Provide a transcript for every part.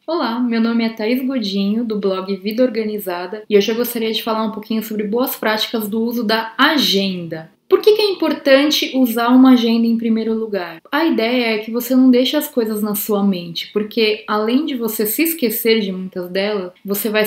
Olá, meu nome é Thaís Godinho, do blog Vida Organizada, e hoje eu gostaria de falar um pouquinho sobre boas práticas do uso da agenda. Por que é importante usar uma agenda em primeiro lugar? A ideia é que você não deixe as coisas na sua mente, porque além de você se esquecer de muitas delas, você vai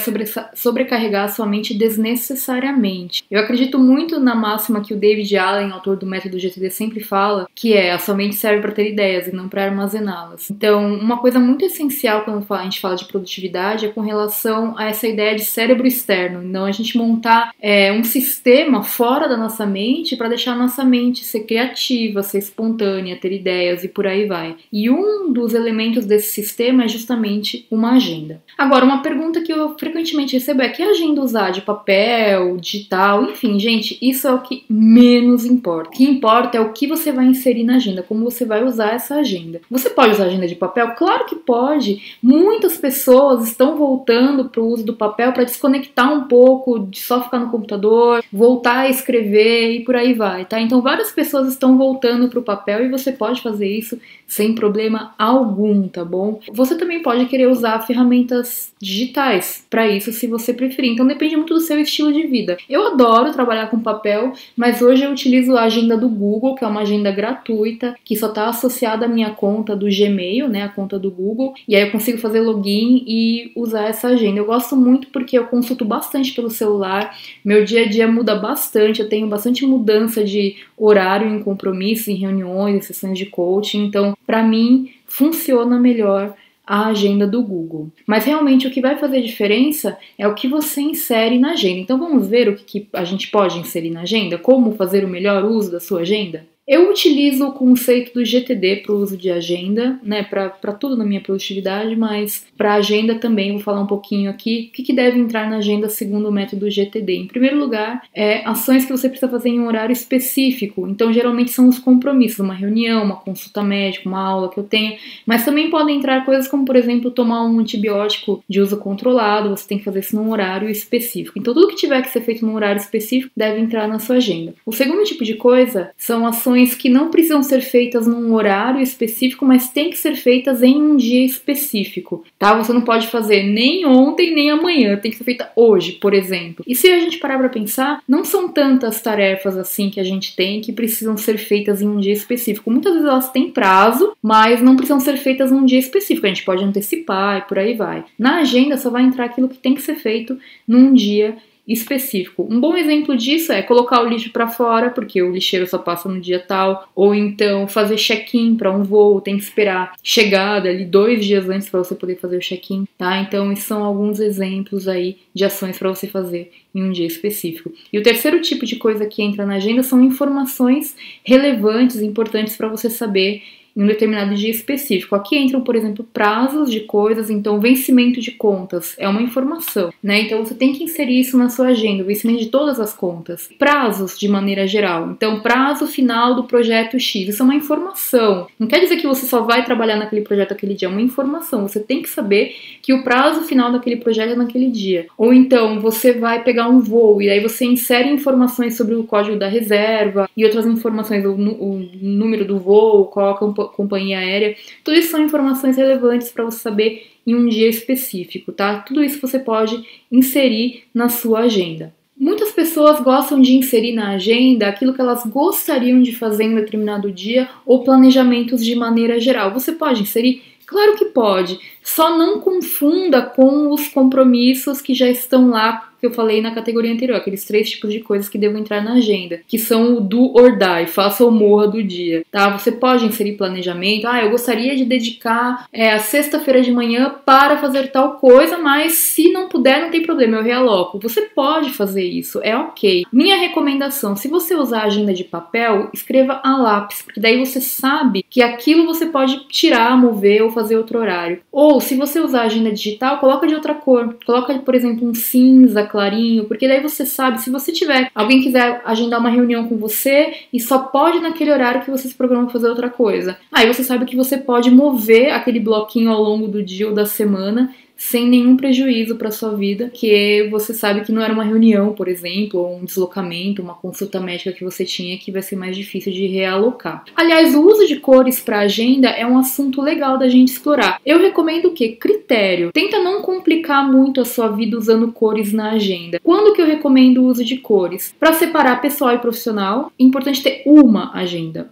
sobrecarregar a sua mente desnecessariamente. Eu acredito muito na máxima que o David Allen, autor do método GTD, sempre fala, que é a sua mente serve para ter ideias e não para armazená-las. Então, uma coisa muito essencial quando a gente fala de produtividade é com relação a essa ideia de cérebro externo. Então, a gente montar um sistema fora da nossa mente para deixar a nossa mente ser criativa, ser espontânea, ter ideias e por aí vai. E um dos elementos desse sistema é justamente uma agenda. Agora, uma pergunta que eu frequentemente recebo é: que agenda usar? De papel, digital? Enfim, gente, isso é o que menos importa. O que importa é o que você vai inserir na agenda, como você vai usar essa agenda. Você pode usar agenda de papel? Claro que pode. Muitas pessoas estão voltando para o uso do papel para desconectar um pouco de só ficar no computador, voltar a escrever e por aí vai, tá? Então várias pessoas estão voltando para o papel e você pode fazer isso sem problema algum, tá bom? Você também pode querer usar ferramentas digitais para isso, se você preferir. Então depende muito do seu estilo de vida. Eu adoro trabalhar com papel, mas hoje eu utilizo a agenda do Google, que é uma agenda gratuita, que só está associada à minha conta do Gmail, né, a conta do Google, e aí eu consigo fazer login e usar essa agenda. Eu gosto muito porque eu consulto bastante pelo celular, meu dia a dia muda bastante, eu tenho bastante mudança de horário em compromissos, em reuniões, em sessões de coaching, então para mim funciona melhor a agenda do Google. Mas realmente o que vai fazer diferença é o que você insere na agenda. Então vamos ver o que a gente pode inserir na agenda? Como fazer o melhor uso da sua agenda? Eu utilizo o conceito do GTD para o uso de agenda, né, para tudo na minha produtividade, mas para agenda também vou falar um pouquinho aqui. O que deve entrar na agenda segundo o método GTD? Em primeiro lugar, ações que você precisa fazer em um horário específico. Então, geralmente são os compromissos, uma reunião, uma consulta médica, uma aula que eu tenha, mas também podem entrar coisas como, por exemplo, tomar um antibiótico de uso controlado, você tem que fazer isso num horário específico. Então, tudo que tiver que ser feito num horário específico deve entrar na sua agenda. O segundo tipo de coisa são ações que não precisam ser feitas num horário específico, mas tem que ser feitas em um dia específico, tá? Você não pode fazer nem ontem nem amanhã, tem que ser feita hoje, por exemplo. E se a gente parar pra pensar, não são tantas tarefas assim que a gente tem que precisam ser feitas em um dia específico. Muitas vezes elas têm prazo, mas não precisam ser feitas num dia específico, a gente pode antecipar e por aí vai. Na agenda só vai entrar aquilo que tem que ser feito num dia específico. Um bom exemplo disso é colocar o lixo para fora, porque o lixeiro só passa no dia tal, ou então fazer check-in para um voo, tem que esperar chegada ali 2 dias antes para você poder fazer o check-in, tá? Então, esses são alguns exemplos aí de ações para você fazer em um dia específico. E o terceiro tipo de coisa que entra na agenda são informações relevantes, importantes para você saber em um determinado dia específico. Aqui entram, por exemplo, prazos de coisas, então vencimento de contas é uma informação, né? Então você tem que inserir isso na sua agenda, o vencimento de todas as contas. Prazos de maneira geral, então prazo final do projeto X, isso é uma informação. Não quer dizer que você só vai trabalhar naquele projeto aquele dia, é uma informação. Você tem que saber que o prazo final daquele projeto é naquele dia. Ou então você vai pegar um voo e aí você insere informações sobre o código da reserva e outras informações, o número do voo, qual a companhia aérea. Tudo isso são informações relevantes para você saber em um dia específico, tá? Tudo isso você pode inserir na sua agenda. Muitas pessoas gostam de inserir na agenda aquilo que elas gostariam de fazer em determinado dia ou planejamentos de maneira geral. Você pode inserir? Claro que pode, só não confunda com os compromissos que já estão lá, que eu falei na categoria anterior, aqueles 3 tipos de coisas que devem entrar na agenda, que são o do or die, faça ou morra do dia, tá? Você pode inserir planejamento, eu gostaria de dedicar a sexta-feira de manhã para fazer tal coisa, mas se não puder, não tem problema, eu realoco. Você pode fazer isso, é ok. Minha recomendação, se você usar agenda de papel, escreva a lápis, porque daí você sabe que aquilo você pode tirar, mover ou fazer outro horário. Ou se você usar agenda digital, coloca de outra cor, coloca, por exemplo, um cinza clarinho, porque daí você sabe, se você tiver, alguém quiser agendar uma reunião com você e só pode naquele horário que você se programa fazer outra coisa, aí você sabe que você pode mover aquele bloquinho ao longo do dia ou da semana sem nenhum prejuízo para sua vida, que você sabe que não era uma reunião, por exemplo, ou um deslocamento, uma consulta médica que você tinha, que vai ser mais difícil de realocar. Aliás, o uso de cores para agenda é um assunto legal da gente explorar. Eu recomendo o quê? Critério. Tenta não complicar muito a sua vida usando cores na agenda. Quando que eu recomendo o uso de cores? Para separar pessoal e profissional, é importante ter uma agenda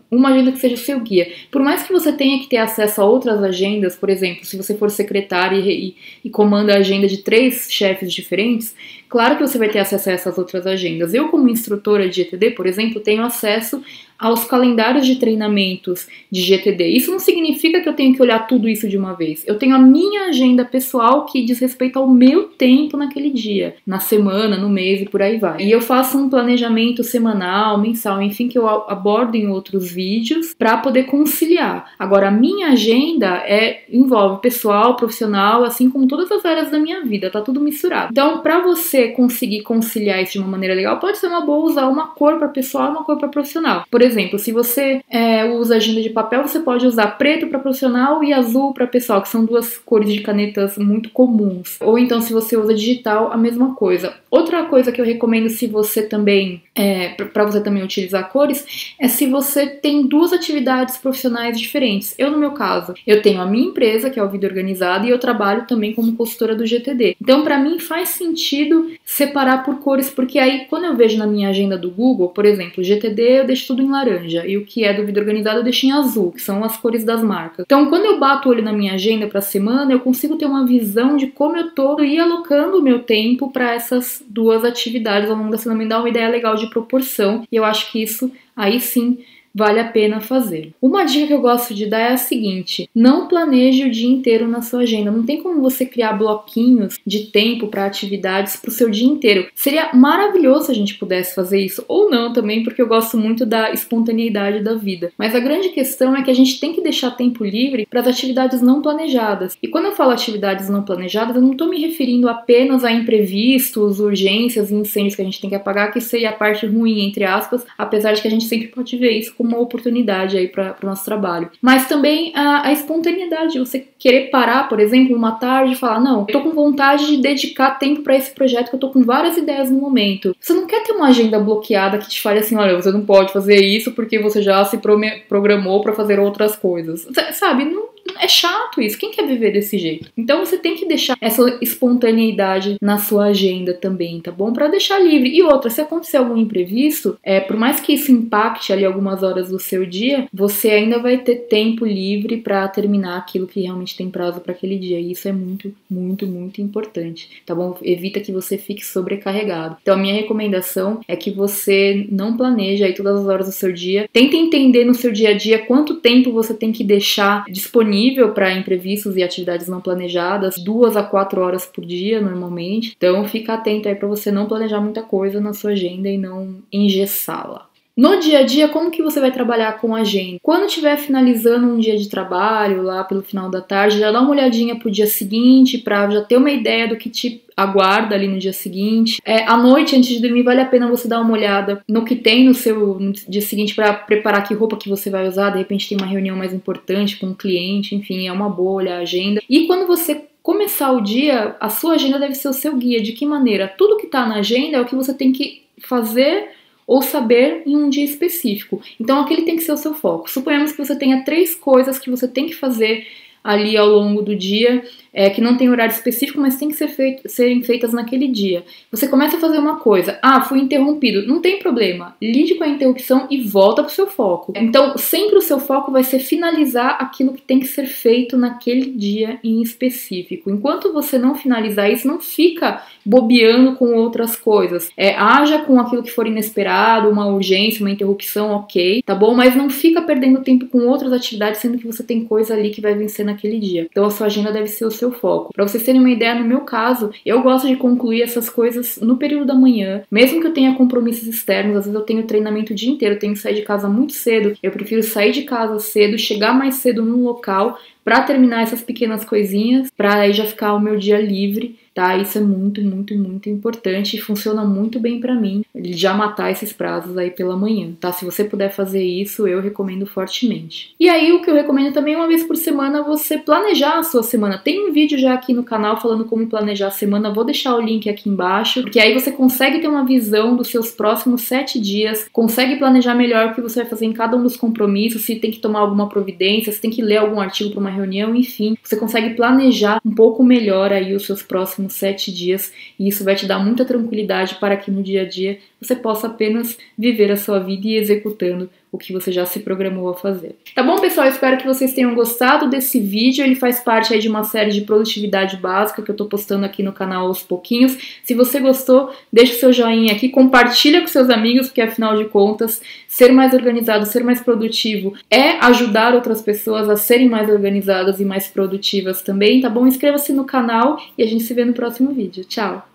que seja o seu guia. Por mais que você tenha que ter acesso a outras agendas, por exemplo, se você for secretária e comanda a agenda de 3 chefes diferentes, claro que você vai ter acesso a essas outras agendas. Eu, como instrutora de GTD, por exemplo, tenho acesso aos calendários de treinamentos de GTD. Isso não significa que eu tenho que olhar tudo isso de uma vez. Eu tenho a minha agenda pessoal que diz respeito ao meu tempo naquele dia, na semana, no mês e por aí vai. E eu faço um planejamento semanal, mensal, enfim, que eu abordo em outros vídeos para poder conciliar. Agora, a minha agenda envolve pessoal, profissional, assim como todas as áreas da minha vida, tá tudo misturado. Então, para você conseguir conciliar isso de uma maneira legal, pode ser uma boa usar uma cor para pessoal e uma cor para profissional. Por exemplo, se você usa agenda de papel, você pode usar preto para profissional e azul para pessoal, que são 2 cores de canetas muito comuns. Ou então, se você usa digital, a mesma coisa. Outra coisa que eu recomendo, se você também para você também utilizar cores, é se você tem 2 atividades profissionais diferentes. Eu, no meu caso, eu tenho a minha empresa, que é o Vida Organizada, e eu trabalho também como consultora do GTD. Então, para mim, faz sentido separar por cores, porque aí, quando eu vejo na minha agenda do Google, por exemplo, GTD, eu deixo tudo em laranja, e o que é do Vida Organizada eu deixo em azul, que são as cores das marcas. Então, quando eu bato o olho na minha agenda para a semana, eu consigo ter uma visão de como eu tô e alocando o meu tempo para essas 2 atividades ao longo da semana. Me dá uma ideia legal de proporção, e eu acho que isso aí sim vale a pena fazer. Uma dica que eu gosto de dar é a seguinte: não planeje o dia inteiro na sua agenda. Não tem como você criar bloquinhos de tempo para atividades para o seu dia inteiro. Seria maravilhoso se a gente pudesse fazer isso, ou não também, porque eu gosto muito da espontaneidade da vida. Mas a grande questão é que a gente tem que deixar tempo livre para as atividades não planejadas. E quando eu falo atividades não planejadas, eu não estou me referindo apenas a imprevistos, urgências e incêndios que a gente tem que apagar, que seria a parte ruim, entre aspas, apesar de que a gente sempre pode ver isso como uma oportunidade aí para o nosso trabalho. Mas também a espontaneidade, você querer parar, por exemplo, uma tarde e falar: não, eu tô com vontade de dedicar tempo para esse projeto, que eu tô com várias ideias no momento. Você não quer ter uma agenda bloqueada que te fale assim: olha, você não pode fazer isso porque você já se programou para fazer outras coisas. Sabe, não é chato isso. Quem quer viver desse jeito? Então você tem que deixar essa espontaneidade na sua agenda também, tá bom? Para deixar livre. E outra, se acontecer algum imprevisto, por mais que isso impacte ali algumas horas do seu dia, você ainda vai ter tempo livre para terminar aquilo que realmente tem prazo para aquele dia. E isso é muito, muito, muito importante, tá bom? Evita que você fique sobrecarregado. Então a minha recomendação é que você não planeje aí todas as horas do seu dia. Tenta entender no seu dia a dia quanto tempo você tem que deixar disponível para imprevistos e atividades não planejadas, 2 a 4 horas por dia normalmente. Então fica atento aí para você não planejar muita coisa na sua agenda e não engessá-la. No dia a dia, como que você vai trabalhar com a agenda? Quando estiver finalizando um dia de trabalho, lá pelo final da tarde, já dá uma olhadinha pro dia seguinte, para já ter uma ideia do que te aguarda ali no dia seguinte. À noite, antes de dormir, vale a pena você dar uma olhada no que tem no dia seguinte para preparar que roupa que você vai usar. De repente tem uma reunião mais importante com um cliente, enfim, é uma boa olhar a agenda. E quando você começar o dia, a sua agenda deve ser o seu guia. De que maneira? Tudo que tá na agenda é o que você tem que fazer ou saber em um dia específico. Então aquele tem que ser o seu foco. Suponhamos que você tenha 3 coisas que você tem que fazer ali ao longo do dia, que não tem horário específico, mas tem que serem feitas naquele dia. Você começa a fazer uma coisa, fui interrompido, não tem problema, lide com a interrupção e volta pro seu foco. Então, sempre o seu foco vai ser finalizar aquilo que tem que ser feito naquele dia em específico. Enquanto você não finalizar isso, não fica bobeando com outras coisas. Haja com aquilo que for inesperado, uma urgência, uma interrupção, ok, tá bom? Mas não fica perdendo tempo com outras atividades, sendo que você tem coisa ali que vai vencer naquele dia. Então a sua agenda deve ser o seu foco. Para vocês terem uma ideia, no meu caso, eu gosto de concluir essas coisas no período da manhã, mesmo que eu tenha compromissos externos. Às vezes eu tenho treinamento o dia inteiro, eu tenho que sair de casa muito cedo, eu prefiro sair de casa cedo, chegar mais cedo num local para terminar essas pequenas coisinhas, para aí já ficar o meu dia livre, tá? Isso é muito, muito, muito importante e funciona muito bem para mim, já matar esses prazos aí pela manhã, tá? Se você puder fazer isso, eu recomendo fortemente. E aí o que eu recomendo também, uma vez por semana, você planejar a sua semana. Tem um vídeo já aqui no canal falando como planejar a semana, vou deixar o link aqui embaixo, porque aí você consegue ter uma visão dos seus próximos 7 dias, consegue planejar melhor o que você vai fazer em cada um dos compromissos, se tem que tomar alguma providência, se tem que ler algum artigo para uma reunião, enfim, você consegue planejar um pouco melhor aí os seus próximos 7 dias, e isso vai te dar muita tranquilidade para que no dia a dia você possa apenas viver a sua vida e ir executando o que você já se programou a fazer. Tá bom, pessoal? Espero que vocês tenham gostado desse vídeo. Ele faz parte aí de uma série de produtividade básica que eu tô postando aqui no canal aos pouquinhos. Se você gostou, deixa o seu joinha aqui, compartilha com seus amigos, porque afinal de contas, ser mais organizado, ser mais produtivo é ajudar outras pessoas a serem mais organizadas e mais produtivas também, tá bom? Inscreva-se no canal e a gente se vê no próximo vídeo. Tchau!